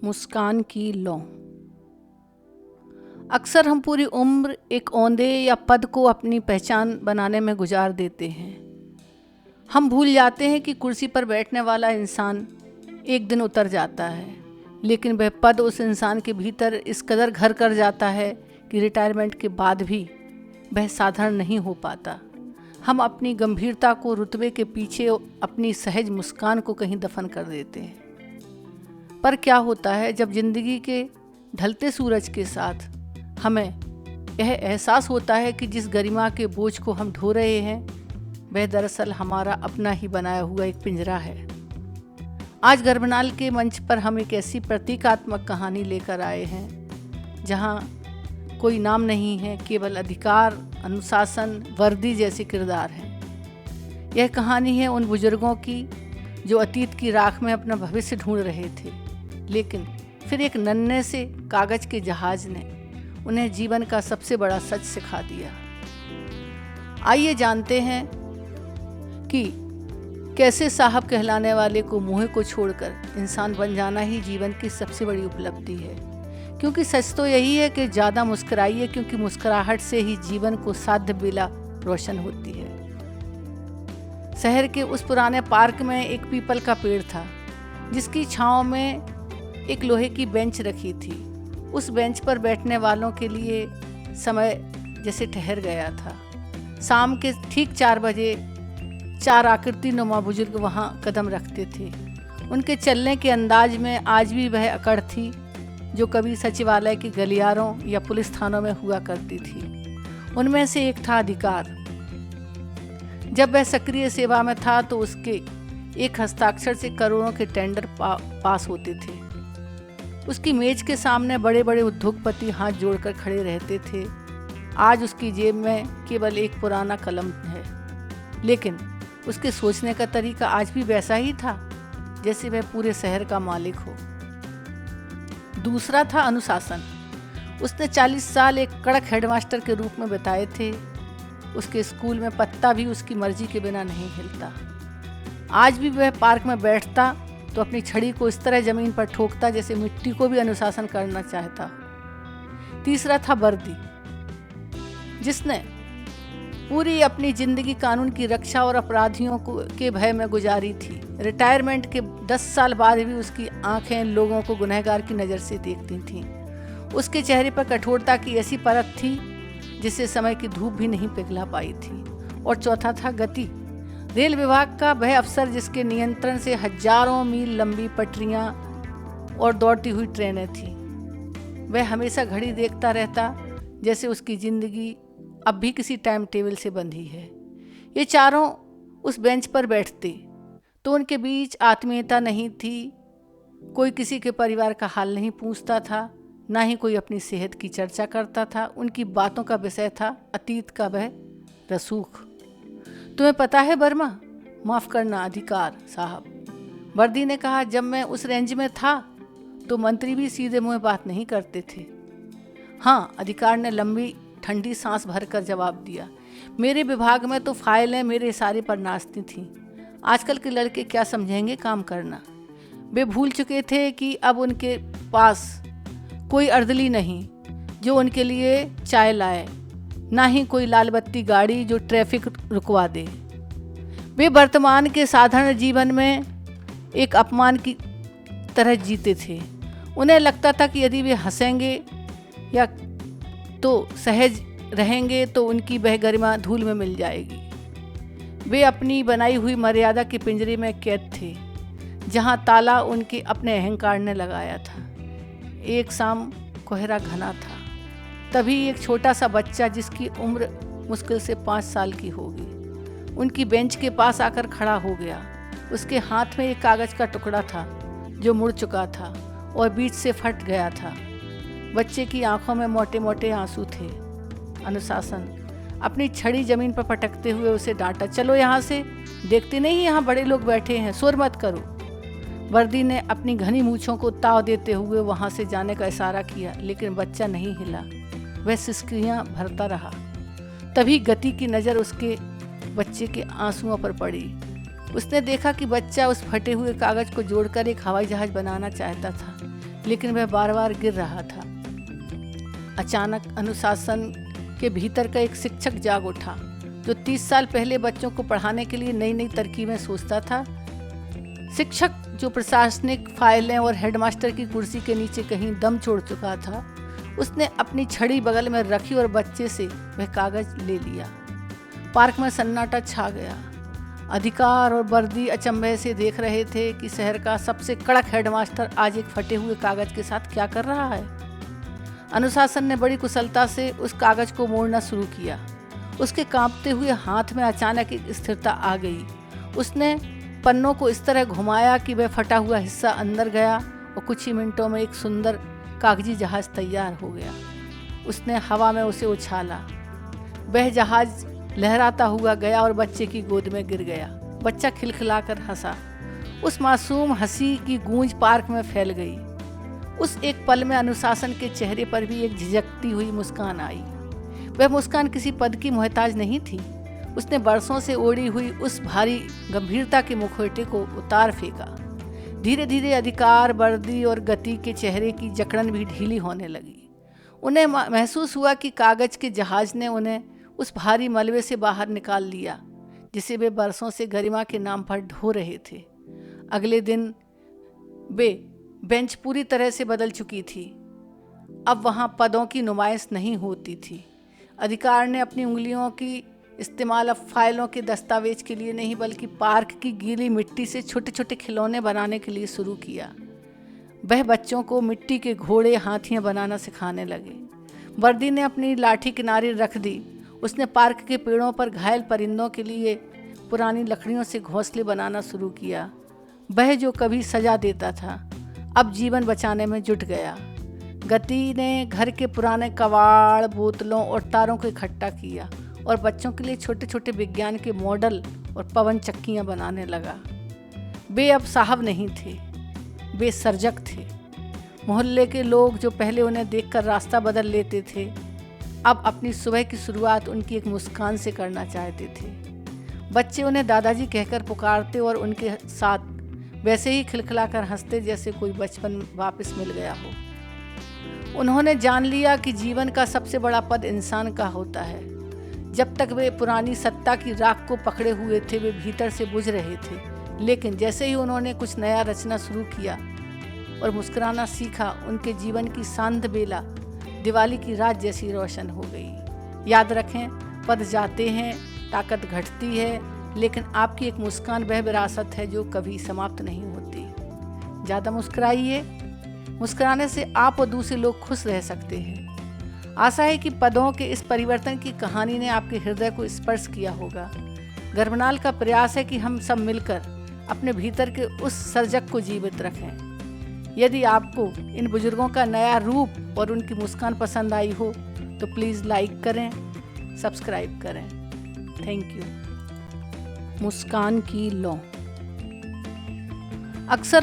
मुस्कान की लौ। अक्सर हम पूरी उम्र एक ओंदे या पद को अपनी पहचान बनाने में गुजार देते हैं। हम भूल जाते हैं कि कुर्सी पर बैठने वाला इंसान एक दिन उतर जाता है, लेकिन वह पद उस इंसान के भीतर इस कदर घर कर जाता है कि रिटायरमेंट के बाद भी वह साधारण नहीं हो पाता। हम अपनी गंभीरता को रुतबे के पीछे अपनी सहज मुस्कान को कहीं दफन कर देते हैं। पर क्या होता है जब जिंदगी के ढलते सूरज के साथ हमें यह एहसास होता है कि जिस गरिमा के बोझ को हम ढो रहे हैं वह दरअसल हमारा अपना ही बनाया हुआ एक पिंजरा है। आज गर्भनाल के मंच पर हम एक ऐसी प्रतीकात्मक कहानी लेकर आए हैं जहां कोई नाम नहीं है, केवल अधिकार, अनुशासन, वर्दी जैसे किरदार हैं। यह कहानी है उन बुजुर्गों की जो अतीत की राख में अपना भविष्य ढूंढ रहे थे, लेकिन फिर एक नन्हे से कागज के जहाज ने उन्हें जीवन का सबसे बड़ा सच सिखा दिया। आइए जानते हैं कि कैसे साहब कहलाने वाले को मुँह को छोड़कर इंसान बन जाना ही जीवन की सबसे बड़ी उपलब्धि है। क्योंकि सच तो यही है कि ज़्यादा मुस्कुराइए, क्योंकि मुस्कुराहट से ही जीवन को साध्य बेला रोशन होती है। शहर के उस पुराने पार्क में एक पीपल का पेड़ था जिसकी छांव में एक लोहे की बेंच रखी थी। उस बेंच पर बैठने वालों के लिए समय जैसे ठहर गया था। शाम के ठीक 4 बजे 4 आकृति नुमा बुजुर्ग वहाँ कदम रखते थे। उनके चलने के अंदाज में आज भी वह अकड़ थी जो कभी सचिवालय के गलियारों या पुलिस थानों में हुआ करती थी। उनमें से एक था अधिकार। जब वह सक्रिय सेवा में था तो उसके एक हस्ताक्षर से करोड़ों के टेंडर पास होते थे। उसकी मेज के सामने बड़े बड़े उद्योगपति हाथ जोड़कर खड़े रहते थे। आज उसकी जेब में केवल एक पुराना कलम है, लेकिन उसके सोचने का तरीका आज भी वैसा ही था जैसे वह पूरे शहर का मालिक हो। दूसरा था अनुशासन। उसने 40 साल एक कड़क हेडमास्टर के रूप में बिताए थे। उसके स्कूल में पत्ता भी उसकी मर्जी के बिना नहीं हिलता। आज भी वह पार्क में बैठता तो अपनी छड़ी को इस तरह जमीन पर ठोकता जैसे मिट्टी को भी अनुशासन करना चाहता। तीसरा था वर्दी, जिसने पूरी अपनी जिंदगी कानून की रक्षा और अपराधियों के भय में गुजारी थी। रिटायरमेंट के 10 साल बाद भी उसकी आंखें लोगों को गुनहगार की नज़र से देखती थीं। उसके चेहरे पर कठोरता की ऐसी परत थी जिसे समय की धूप भी नहीं पिघला पाई थी। और चौथा था गति। रेल विभाग का वह अफसर जिसके नियंत्रण से हजारों मील लंबी पटरियां और दौड़ती हुई ट्रेनें थीं। वह हमेशा घड़ी देखता रहता जैसे उसकी जिंदगी अब भी किसी टाइम टेबल से बंधी है। ये चारों उस बेंच पर बैठते तो उनके बीच आत्मीयता नहीं थी। कोई किसी के परिवार का हाल नहीं पूछता था, ना ही कोई अपनी सेहत की चर्चा करता था। उनकी बातों का विषय था अतीत का वह रसूख। तुम्हें पता है वर्मा, माफ़ करना अधिकार साहब, वर्दी ने कहा, जब मैं उस रेंज में था तो मंत्री भी सीधे मुंह बात नहीं करते थे। हाँ, अधिकार ने लंबी ठंडी सांस भरकर जवाब दिया, मेरे विभाग में तो फाइलें मेरे इशारे पर नाचती थीं। आजकल के लड़के क्या समझेंगे काम करना। वे भूल चुके थे कि अब उनके पास कोई अर्दली नहीं जो उनके लिए चाय लाए, ना ही कोई लाल बत्ती गाड़ी जो ट्रैफिक रुकवा दे। वे वर्तमान के साधारण जीवन में एक अपमान की तरह जीते थे। उन्हें लगता था कि यदि वे हंसेंगे या तो सहज रहेंगे तो उनकी वह गरिमा धूल में मिल जाएगी। वे अपनी बनाई हुई मर्यादा के पिंजरे में कैद थे जहां ताला उनके अपने अहंकार ने लगाया था। एक शाम कोहरा घना था। तभी एक छोटा सा बच्चा जिसकी उम्र मुश्किल से 5 साल की होगी उनकी बेंच के पास आकर खड़ा हो गया। उसके हाथ में एक कागज का टुकड़ा था जो मुड़ चुका था और बीच से फट गया था। बच्चे की आंखों में मोटे मोटे आंसू थे। अनुशासन अपनी छड़ी जमीन पर पटकते हुए उसे डांटा, चलो यहाँ से, देखते नहीं यहाँ बड़े लोग बैठे हैं, शोर मत करो। वर्दी ने अपनी घनी मूंछों को ताव देते हुए वहाँ से जाने का इशारा किया, लेकिन बच्चा नहीं हिला। वह सिसकियाँ भरता रहा। तभी गति की नज़र उसके बच्चे के आंसुओं पर पड़ी। उसने देखा कि बच्चा उस फटे हुए कागज को जोड़कर एक हवाई जहाज बनाना चाहता था, लेकिन वह बार बार गिर रहा था। अचानक अनुशासन के भीतर का एक शिक्षक जाग उठा, जो 30 साल पहले बच्चों को पढ़ाने के लिए नई नई तरकीबें सोचता था। शिक्षक जो प्रशासनिक फाइलें और हेडमास्टर की कुर्सी के नीचे कहीं दम छोड़ चुका था, उसने अपनी छड़ी बगल में रखी और बच्चे से वह कागज ले लिया। पार्क में सन्नाटा छा गया। अधिकार और वर्दी अचंभे से देख रहे थे कि शहर का सबसे कड़क हेडमास्टर आज एक फटे हुए कागज के साथ क्या कर रहा है। अनुशासन ने बड़ी कुशलता से उस कागज को मोड़ना शुरू किया। उसके कांपते हुए हाथ में अचानक एक स्थिरता आ गई। उसने पन्नों को इस तरह घुमाया कि वह फटा हुआ हिस्सा अंदर गया और कुछ ही मिनटों में एक सुंदर कागजी जहाज तैयार हो गया। उसने हवा में उसे उछाला। वह जहाज लहराता हुआ गया और बच्चे की गोद में गिर गया। बच्चा खिलखिलाकर हंसा। उस मासूम हंसी की गूंज पार्क में फैल गई। उस एक पल में अनुशासन के चेहरे पर भी एक झिझकती हुई मुस्कान आई। वह मुस्कान किसी पद की मोहताज नहीं थी। उसने बरसों से ओढ़ी हुई उस भारी गंभीरता के मुखौटे को उतार फेंका। धीरे धीरे अधिकार, वर्दी और गति के चेहरे की जकड़न भी ढीली होने लगी। उन्हें महसूस हुआ कि कागज के जहाज ने उन्हें उस भारी मलबे से बाहर निकाल लिया जिसे वे बरसों से गरिमा के नाम पर ढो रहे थे। अगले दिन वे बेंच पूरी तरह से बदल चुकी थी। अब वहाँ पदों की नुमाइश नहीं होती थी। अधिकार ने अपनी उंगलियों की इस्तेमाल अब फाइलों के दस्तावेज के लिए नहीं बल्कि पार्क की गीली मिट्टी से छोटे छोटे खिलौने बनाने के लिए शुरू किया। वह बच्चों को मिट्टी के घोड़े, हाथियाँ बनाना सिखाने लगे। वर्दी ने अपनी लाठी किनारे रख दी। उसने पार्क के पेड़ों पर घायल परिंदों के लिए पुरानी लकड़ियों से घोंसले बनाना शुरू किया। वह जो कभी सजा देता था अब जीवन बचाने में जुट गया। गति ने घर के पुराने कबाड़, बोतलों और तारों को इकट्ठा किया और बच्चों के लिए छोटे छोटे विज्ञान के मॉडल और पवन चक्कियाँ बनाने लगा। वे अब साहब नहीं थे, वे सर्जक थे। मोहल्ले के लोग जो पहले उन्हें देखकर रास्ता बदल लेते थे, अब अपनी सुबह की शुरुआत उनकी एक मुस्कान से करना चाहते थे। बच्चे उन्हें दादाजी कहकर पुकारते और उनके साथ वैसे ही खिलखिलाकर हंसते जैसे कोई बचपन वापस मिल गया हो। उन्होंने जान लिया कि जीवन का सबसे बड़ा पद इंसान का होता है। जब तक वे पुरानी सत्ता की राख को पकड़े हुए थे, वे भीतर से बुझ रहे थे। लेकिन जैसे ही उन्होंने कुछ नया रचना शुरू किया और मुस्कुराना सीखा, उनके जीवन की शांत बेला दिवाली की रात जैसी रोशन हो गई। याद रखें, पद जाते हैं, ताकत घटती है, लेकिन आपकी एक मुस्कान वह विरासत है जो कभी समाप्त नहीं होती। ज़्यादा मुस्कुराइए। मुस्कुराने से आप और दूसरे लोग खुश रह सकते हैं। आशा है कि पदों के इस परिवर्तन की कहानी ने आपके हृदय को स्पर्श किया होगा। गर्भनाल का प्रयास है कि हम सब मिलकर अपने भीतर के उस सर्जक को जीवित रखें। यदि आपको इन बुजुर्गों का नया रूप और उनकी मुस्कान पसंद आई हो तो प्लीज़ लाइक करें, सब्सक्राइब करें। Thank you. मुस्कान की लौ। अक्सर